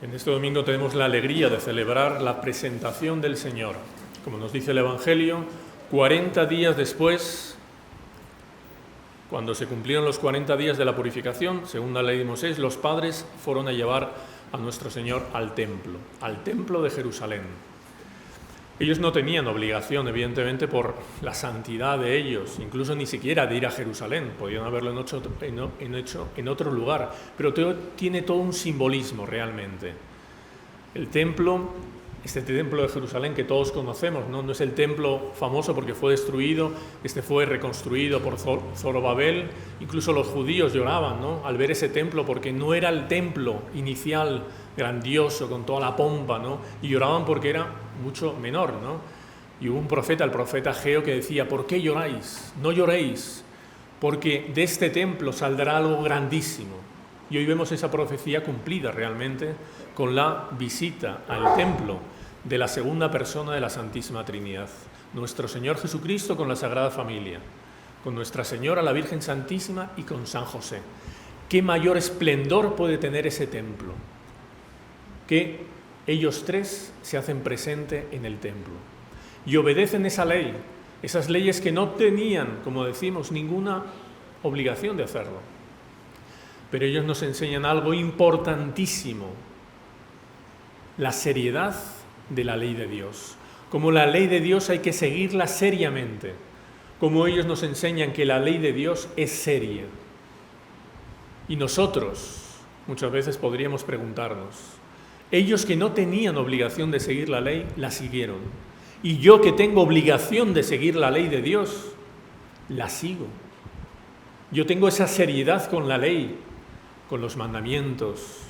En este domingo tenemos la alegría de celebrar la presentación del Señor. Como nos dice el Evangelio, 40 días después, cuando se cumplieron los 40 días de la purificación, según la ley de Moisés, los padres fueron a llevar a nuestro Señor al templo de Jerusalén. Ellos no tenían obligación, evidentemente, por la santidad de ellos, incluso ni siquiera de ir a Jerusalén, podían haberlo hecho en otro lugar, pero tiene todo un simbolismo realmente. El templo, este templo de Jerusalén que todos conocemos, no es el templo famoso porque fue destruido, este fue reconstruido por Zorobabel, incluso los judíos lloraban, ¿no?, al ver ese templo porque no era el templo inicial grandioso, con toda la pompa, ¿no?, y lloraban porque era mucho menor, ¿no? Y hubo un profeta, el profeta Ageo, que decía: ¿por qué lloráis? No lloréis, porque de este templo saldrá algo grandísimo. Y hoy vemos esa profecía cumplida realmente con la visita al templo de la segunda persona de la Santísima Trinidad, nuestro Señor Jesucristo con la Sagrada Familia, con Nuestra Señora, la Virgen Santísima, y con San José. ¿Qué mayor esplendor puede tener ese templo? Que ellos tres se hacen presente en el templo y obedecen esa ley, esas leyes que no tenían, como decimos, ninguna obligación de hacerlo. Pero ellos nos enseñan algo importantísimo: la seriedad de la ley de Dios. Como la ley de Dios hay que seguirla seriamente, como ellos nos enseñan que la ley de Dios es seria. Y nosotros muchas veces podríamos preguntarnos: ellos que no tenían obligación de seguir la ley, la siguieron. Y yo que tengo obligación de seguir la ley de Dios, la sigo. Yo tengo esa seriedad con la ley, con los mandamientos,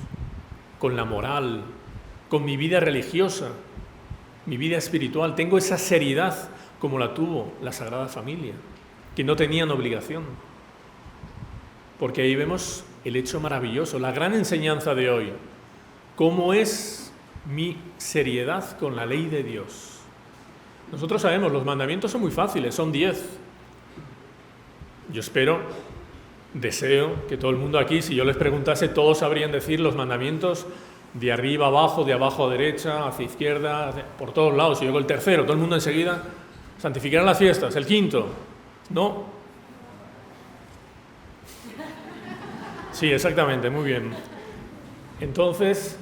con la moral, con mi vida religiosa, mi vida espiritual. Tengo esa seriedad como la tuvo la Sagrada Familia, que no tenían obligación. Porque ahí vemos el hecho maravilloso, la gran enseñanza de hoy. ¿Cómo es mi seriedad con la ley de Dios? Nosotros sabemos, los mandamientos son muy fáciles, son 10. Yo deseo que todo el mundo aquí, si yo les preguntase, todos sabrían decir los mandamientos de arriba a abajo, de abajo a derecha, hacia izquierda, por todos lados. Si yo digo el tercero, todo el mundo enseguida: santificarán las fiestas. El quinto, ¿no? Sí, exactamente, muy bien. Entonces,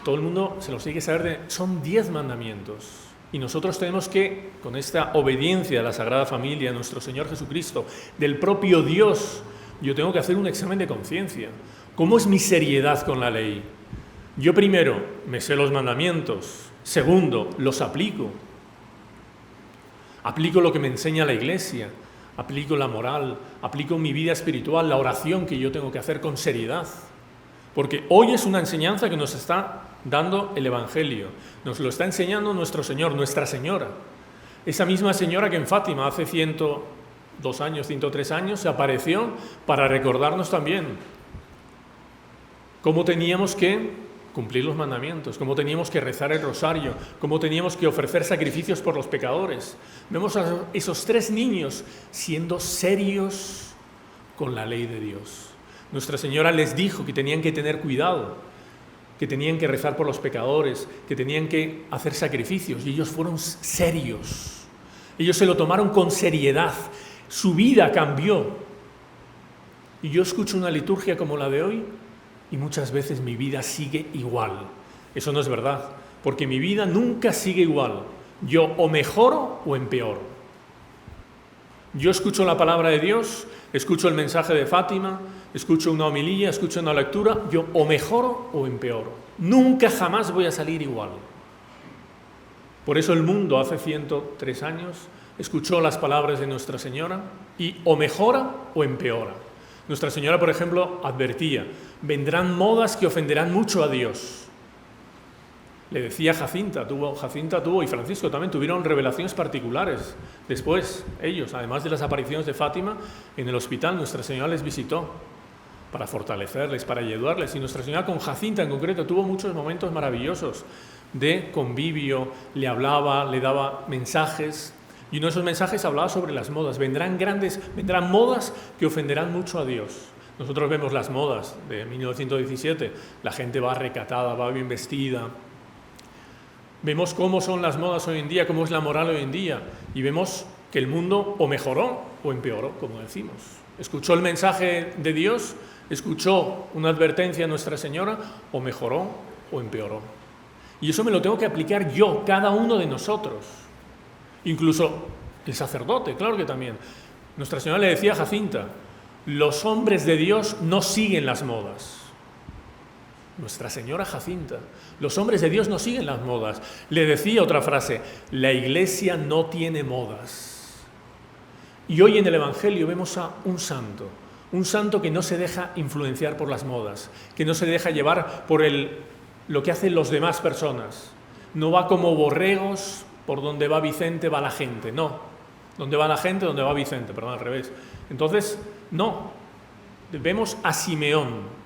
todo el mundo se los tiene que saber. Son 10 mandamientos. Y nosotros tenemos que, con esta obediencia a la Sagrada Familia, a nuestro Señor Jesucristo, del propio Dios, yo tengo que hacer un examen de conciencia. ¿Cómo es mi seriedad con la ley? Yo primero me sé los mandamientos. Segundo, los aplico. Aplico lo que me enseña la Iglesia. Aplico la moral. Aplico mi vida espiritual, la oración que yo tengo que hacer con seriedad. Porque hoy es una enseñanza que nos está dando el Evangelio. Nos lo está enseñando nuestro Señor, Nuestra Señora. Esa misma señora que en Fátima hace 102 años, 103 años, se apareció para recordarnos también cómo teníamos que cumplir los mandamientos, cómo teníamos que rezar el rosario, cómo teníamos que ofrecer sacrificios por los pecadores. Vemos a esos 3 niños siendo serios con la ley de Dios. Nuestra Señora les dijo que tenían que tener cuidado, que tenían que rezar por los pecadores, que tenían que hacer sacrificios, y ellos fueron serios. Ellos se lo tomaron con seriedad. Su vida cambió. Y yo escucho una liturgia como la de hoy y muchas veces mi vida sigue igual. Eso no es verdad, porque mi vida nunca sigue igual. Yo o mejoro o empeoro. Yo escucho la palabra de Dios, escucho el mensaje de Fátima, escucho una homilía, escucho una lectura, yo o mejoro o empeoro. Nunca jamás voy a salir igual. Por eso el mundo hace 103 años escuchó las palabras de Nuestra Señora y o mejora o empeora. Nuestra Señora, por ejemplo, advertía: vendrán modas que ofenderán mucho a Dios. Le decía Jacinta tuvo y Francisco también tuvieron revelaciones particulares. Después, ellos, además de las apariciones de Fátima, en el hospital Nuestra Señora les visitó para fortalecerles, para ayudarles. Y Nuestra Señora con Jacinta en concreto tuvo muchos momentos maravillosos de convivio, le hablaba, le daba mensajes. Y uno de esos mensajes hablaba sobre las modas. Vendrán modas que ofenderán mucho a Dios. Nosotros vemos las modas de 1917, la gente va recatada, va bien vestida. Vemos cómo son las modas hoy en día, cómo es la moral hoy en día, y vemos que el mundo o mejoró o empeoró, como decimos. Escuchó el mensaje de Dios, escuchó una advertencia de Nuestra Señora, o mejoró o empeoró. Y eso me lo tengo que aplicar yo, cada uno de nosotros. Incluso el sacerdote, claro que también. Nuestra Señora le decía a Jacinta, los hombres de Dios no siguen las modas. Nuestra Señora Jacinta, los hombres de Dios no siguen las modas. Le decía otra frase, la Iglesia no tiene modas. Y hoy en el Evangelio vemos a un santo que no se deja influenciar por las modas, que no se deja llevar por lo que hacen las demás personas. No va como borregos, por donde va Vicente va la gente, no. Donde va la gente, donde va Vicente, perdón, al revés. Entonces, no. Vemos a Simeón,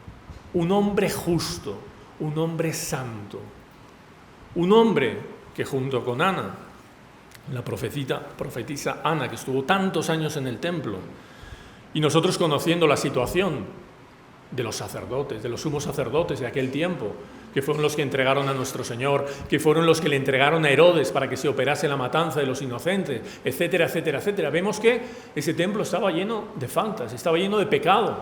un hombre justo, un hombre santo, un hombre que junto con Ana, la profetisa Ana, que estuvo tantos años en el templo, y nosotros conociendo la situación de los sacerdotes, de los sumos sacerdotes de aquel tiempo, que fueron los que entregaron a nuestro Señor, que fueron los que le entregaron a Herodes para que se operase la matanza de los inocentes, etcétera, etcétera, etcétera. Vemos que ese templo estaba lleno de faltas, estaba lleno de pecado.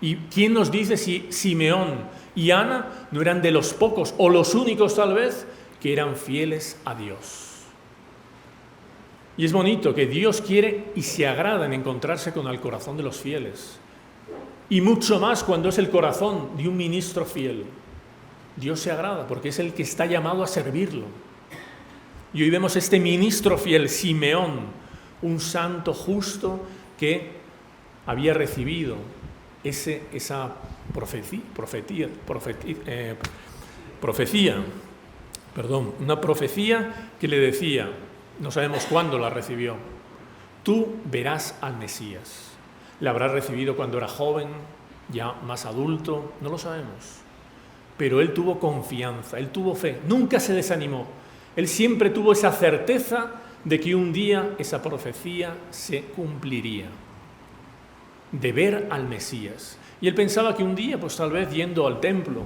¿Y quién nos dice si Simeón y Ana no eran de los pocos, o los únicos tal vez, que eran fieles a Dios? Y es bonito que Dios quiere y se agrada en encontrarse con el corazón de los fieles. Y mucho más cuando es el corazón de un ministro fiel. Dios se agrada porque es el que está llamado a servirlo. Y hoy vemos este ministro fiel, Simeón, un santo justo que había recibido esa una profecía que le decía, no sabemos cuándo la recibió, tú verás al Mesías. La habrá recibido cuando era joven, ya más adulto, no lo sabemos. Pero él tuvo confianza, él tuvo fe, nunca se desanimó. Él siempre tuvo esa certeza de que un día esa profecía se cumpliría, de ver al Mesías. Y él pensaba que un día, pues tal vez yendo al templo,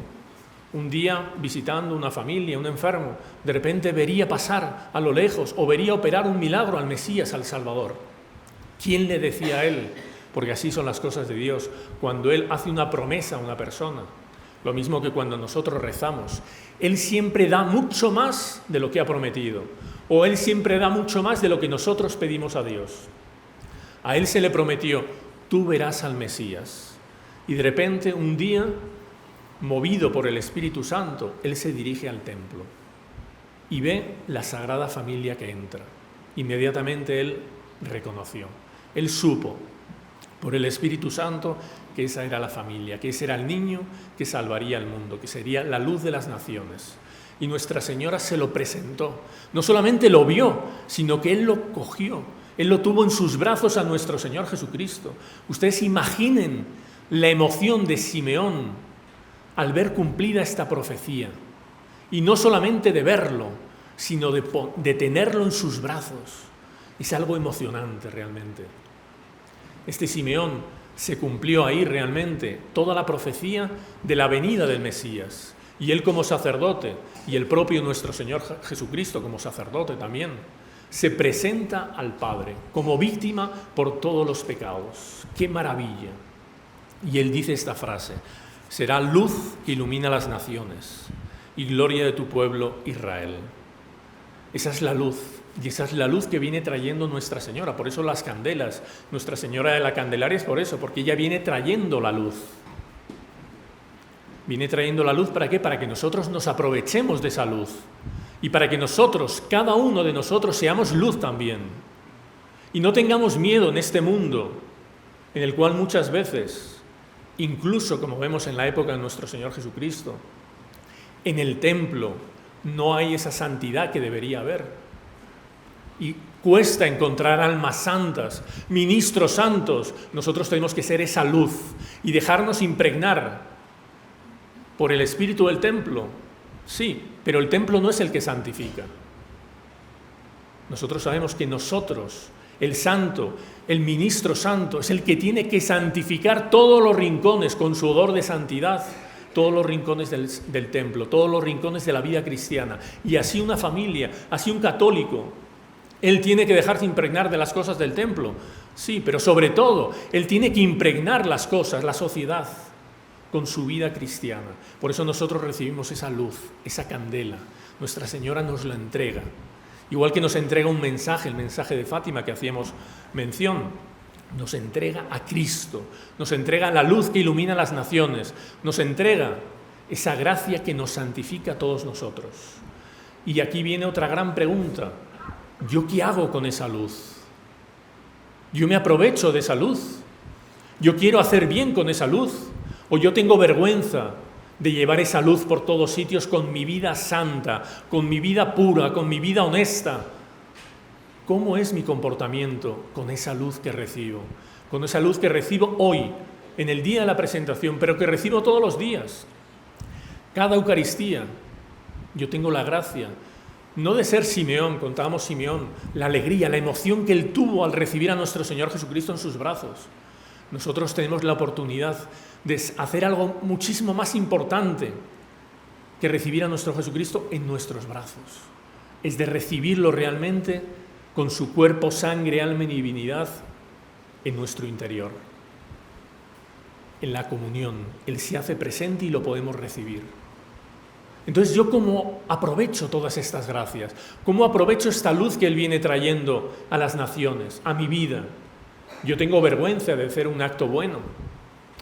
un día visitando una familia, un enfermo, de repente vería pasar a lo lejos o vería operar un milagro al Mesías, al Salvador. ¿Quién le decía a él? Porque así son las cosas de Dios. Cuando Él hace una promesa a una persona, lo mismo que cuando nosotros rezamos, Él siempre da mucho más de lo que ha prometido, o Él siempre da mucho más de lo que nosotros pedimos a Dios. A Él se le prometió, tú verás al Mesías. Y de repente, un día, movido por el Espíritu Santo, Él se dirige al templo y ve la Sagrada Familia que entra. Inmediatamente Él reconoció, Él supo, por el Espíritu Santo, que esa era la familia, que ese era el niño que salvaría al mundo, que sería la luz de las naciones. Y Nuestra Señora se lo presentó. No solamente lo vio, sino que Él lo cogió. Él lo tuvo en sus brazos a nuestro Señor Jesucristo. Ustedes imaginen la emoción de Simeón al ver cumplida esta profecía. Y no solamente de verlo, sino de tenerlo en sus brazos. Es algo emocionante realmente. Este Simeón se cumplió ahí realmente toda la profecía de la venida del Mesías. Y él como sacerdote, y el propio nuestro Señor Jesucristo como sacerdote también, se presenta al Padre como víctima por todos los pecados. ¡Qué maravilla! Y él dice esta frase, será luz que ilumina las naciones y gloria de tu pueblo Israel. Esa es la luz. Y esa es la luz que viene trayendo Nuestra Señora. Por eso las candelas, Nuestra Señora de la Candelaria es por eso, porque ella viene trayendo la luz. Viene trayendo la luz, ¿para qué? Para que nosotros nos aprovechemos de esa luz. Y para que nosotros, cada uno de nosotros, seamos luz también. Y no tengamos miedo en este mundo, en el cual muchas veces, incluso como vemos en la época de nuestro Señor Jesucristo, en el templo no hay esa santidad que debería haber. Y cuesta encontrar almas santas, ministros santos. Nosotros tenemos que ser esa luz y dejarnos impregnar por el espíritu del templo. Sí, pero el templo no es el que santifica. Nosotros sabemos que nosotros, el santo, el ministro santo, es el que tiene que santificar todos los rincones con su odor de santidad, todos los rincones del templo, todos los rincones de la vida cristiana. Y así una familia, así un católico, él tiene que dejarse impregnar de las cosas del templo, sí, pero sobre todo, él tiene que impregnar las cosas, la sociedad, con su vida cristiana. Por eso nosotros recibimos esa luz, esa candela. Nuestra Señora nos la entrega. Igual que nos entrega un mensaje, el mensaje de Fátima que hacíamos mención, nos entrega a Cristo, nos entrega la luz que ilumina las naciones, nos entrega esa gracia que nos santifica a todos nosotros. Y aquí viene otra gran pregunta. ¿Yo qué hago con esa luz? ¿Yo me aprovecho de esa luz? ¿Yo quiero hacer bien con esa luz? ¿O yo tengo vergüenza de llevar esa luz por todos sitios con mi vida santa, con mi vida pura, con mi vida honesta? ¿Cómo es mi comportamiento con esa luz que recibo? Con esa luz que recibo hoy, en el día de la presentación, pero que recibo todos los días. Cada Eucaristía, yo tengo la gracia, no de ser Simeón, contábamos Simeón, la alegría, la emoción que él tuvo al recibir a nuestro Señor Jesucristo en sus brazos. Nosotros tenemos la oportunidad de hacer algo muchísimo más importante que recibir a nuestro Jesucristo en nuestros brazos. Es de recibirlo realmente con su cuerpo, sangre, alma y divinidad en nuestro interior. En la comunión, Él se hace presente y lo podemos recibir. Entonces, ¿yo cómo aprovecho todas estas gracias? ¿Cómo aprovecho esta luz que Él viene trayendo a las naciones, a mi vida? Yo tengo vergüenza de hacer un acto bueno.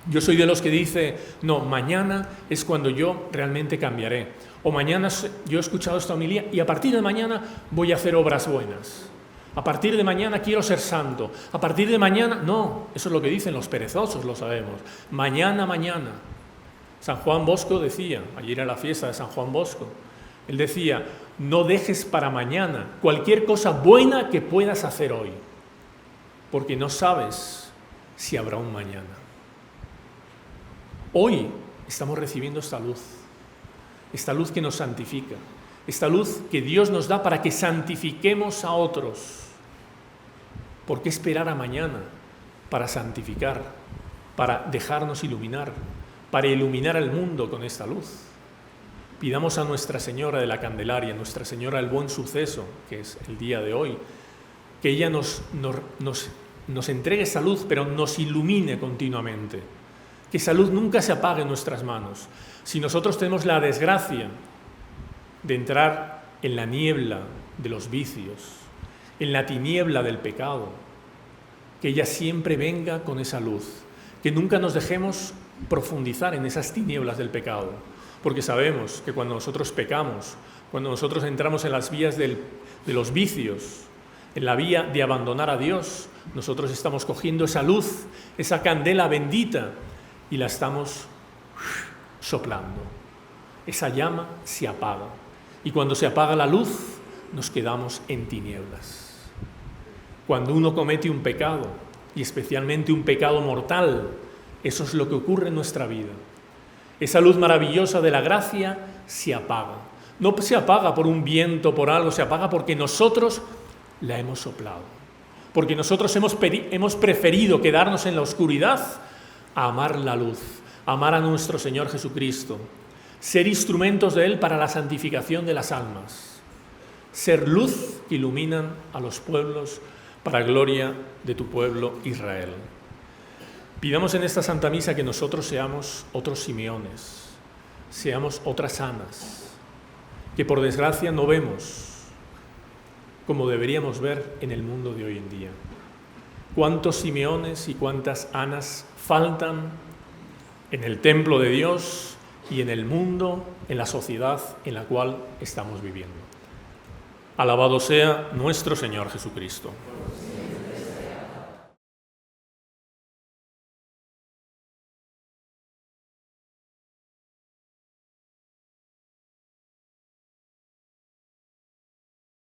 Yo soy de los que dice, no, mañana es cuando yo realmente cambiaré. O mañana yo he escuchado esta homilía y a partir de mañana voy a hacer obras buenas. A partir de mañana quiero ser santo. A partir de mañana, no, eso es lo que dicen los perezosos, lo sabemos. Mañana, mañana. San Juan Bosco decía, ayer era la fiesta de San Juan Bosco, él decía, no dejes para mañana cualquier cosa buena que puedas hacer hoy, porque no sabes si habrá un mañana. Hoy estamos recibiendo esta luz que nos santifica, esta luz que Dios nos da para que santifiquemos a otros. ¿Por qué esperar a mañana para santificar, para dejarnos iluminar, para iluminar al mundo con esta luz? Pidamos a Nuestra Señora de la Candelaria, Nuestra Señora del Buen Suceso, que es el día de hoy, que ella nos entregue esa luz, pero nos ilumine continuamente. Que esa luz nunca se apague en nuestras manos. Si nosotros tenemos la desgracia de entrar en la niebla de los vicios, en la tiniebla del pecado, que ella siempre venga con esa luz, que nunca nos dejemos profundizar en esas tinieblas del pecado, porque sabemos que cuando nosotros pecamos, cuando nosotros entramos en las vías de los vicios, en la vía de abandonar a Dios, nosotros estamos cogiendo esa luz, esa candela bendita, y la estamos soplando. Esa llama se apaga. Y cuando se apaga la luz, nos quedamos en tinieblas. Cuando uno comete un pecado, y especialmente un pecado mortal, eso es lo que ocurre en nuestra vida. Esa luz maravillosa de la gracia se apaga. No se apaga por un viento, por algo, se apaga porque nosotros la hemos soplado. Porque nosotros hemos preferido quedarnos en la oscuridad a amar la luz, a amar a nuestro Señor Jesucristo, ser instrumentos de Él para la santificación de las almas, ser luz que iluminan a los pueblos para gloria de tu pueblo Israel. Pidamos en esta Santa Misa que nosotros seamos otros Simeones, seamos otras Anas, que por desgracia no vemos como deberíamos ver en el mundo de hoy en día. ¿Cuántos Simeones y cuántas Anas faltan en el templo de Dios y en el mundo, en la sociedad en la cual estamos viviendo? Alabado sea nuestro Señor Jesucristo.